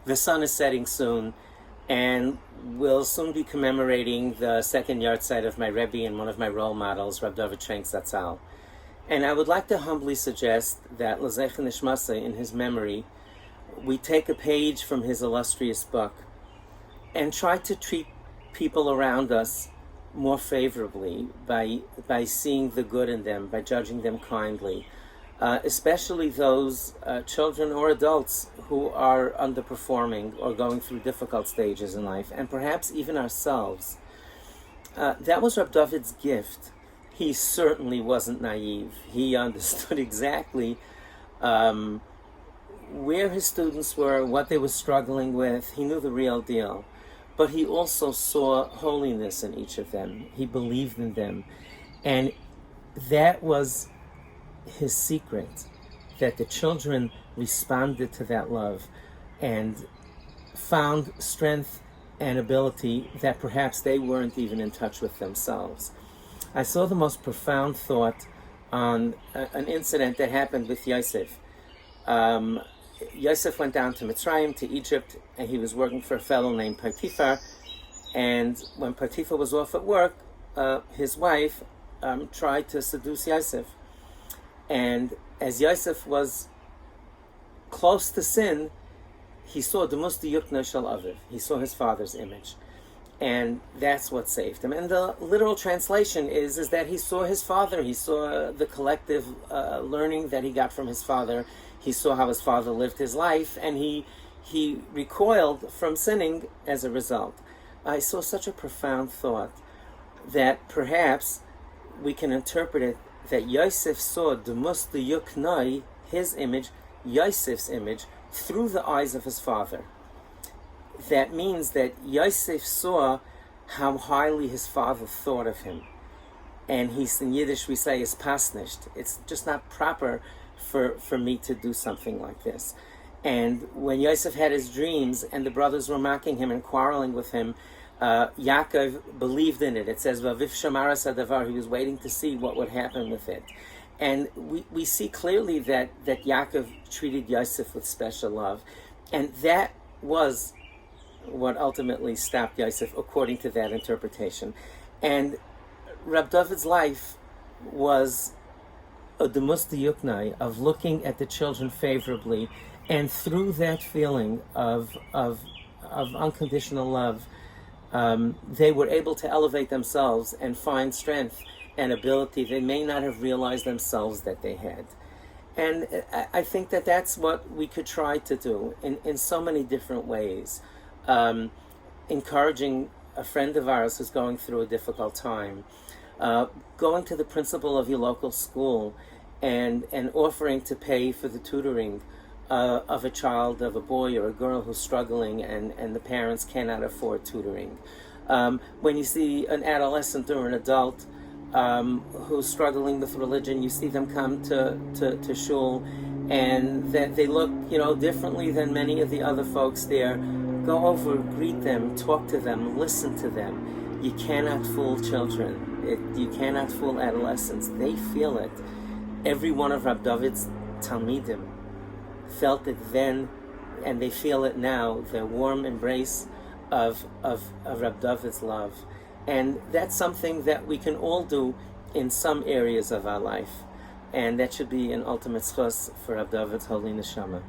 The sun is setting soon, and we'll soon be commemorating the second Yahrtzeit of my Rebbi and one of my role models, Reb Dovid Trenk Zt'l. And I would like to humbly suggest that L'Zeicha Nishmasa, in his memory, we take a page from his illustrious book and try to treat people around us more favorably by seeing the good in them, by judging them kindly, especially those children or adults who are underperforming or going through difficult stages in life, and perhaps even ourselves. That was Reb Dovid's gift. He certainly wasn't naive. He understood exactly where his students were, what they were struggling with. He knew the real deal. But he also saw holiness in each of them. He believed in them. And that was his secret, that the children responded to that love and found strength and ability that perhaps they weren't even in touch with themselves. I saw the most profound thought on an incident that happened with Yosef. Yosef went down to Mitzrayim, to Egypt, and he was working for a fellow named Potiphar. And when Potiphar was off at work, his wife tried to seduce Yosef. And as Yosef was close to sin, he saw the Musti Yukna Shel Aviv. He saw his father's image. And that's what saved him. And the literal translation is that he saw his father. He saw the collective learning that he got from his father. He saw how his father lived his life, and he recoiled from sinning as a result. I saw such a profound thought that perhaps we can interpret it that Yosef saw the Musti Yuknai, his image, Yosef's image, through the eyes of his father. That means that Yosef saw how highly his father thought of him. And he's, in Yiddish we say, is pasnished. It's just not proper for me to do something like this. And when Yosef had his dreams and the brothers were mocking him and quarreling with him, Yaakov believed in it. It says, Vaviv Shamaras Hadavar, he was waiting to see what would happen with it. And we see clearly that Yaakov treated Yosef with special love. And that was what ultimately stopped Yosef, according to that interpretation. And Reb Dovid's life was a Musti Yuknai, of looking at the children favorably, and through that feeling of unconditional love, they were able to elevate themselves and find strength and ability they may not have realized themselves that they had. And I think that that's what we could try to do in so many different ways. Encouraging a friend of ours who's going through a difficult time, going to the principal of your local school and offering to pay for the tutoring of a child, of a boy or a girl who's struggling and the parents cannot afford tutoring. When you see an adolescent or an adult who's struggling with religion, you see them come to shul, and that they look, differently than many of the other folks there. Go over, greet them, talk to them, listen to them. You cannot fool children. You cannot fool adolescents. They feel it. Every one of Reb Dovid's Talmidim felt it then, and they feel it now, the warm embrace of Reb Dovid's love. And that's something that we can all do in some areas of our life. And that should be an ultimate schus for Reb Dovid's holy neshama.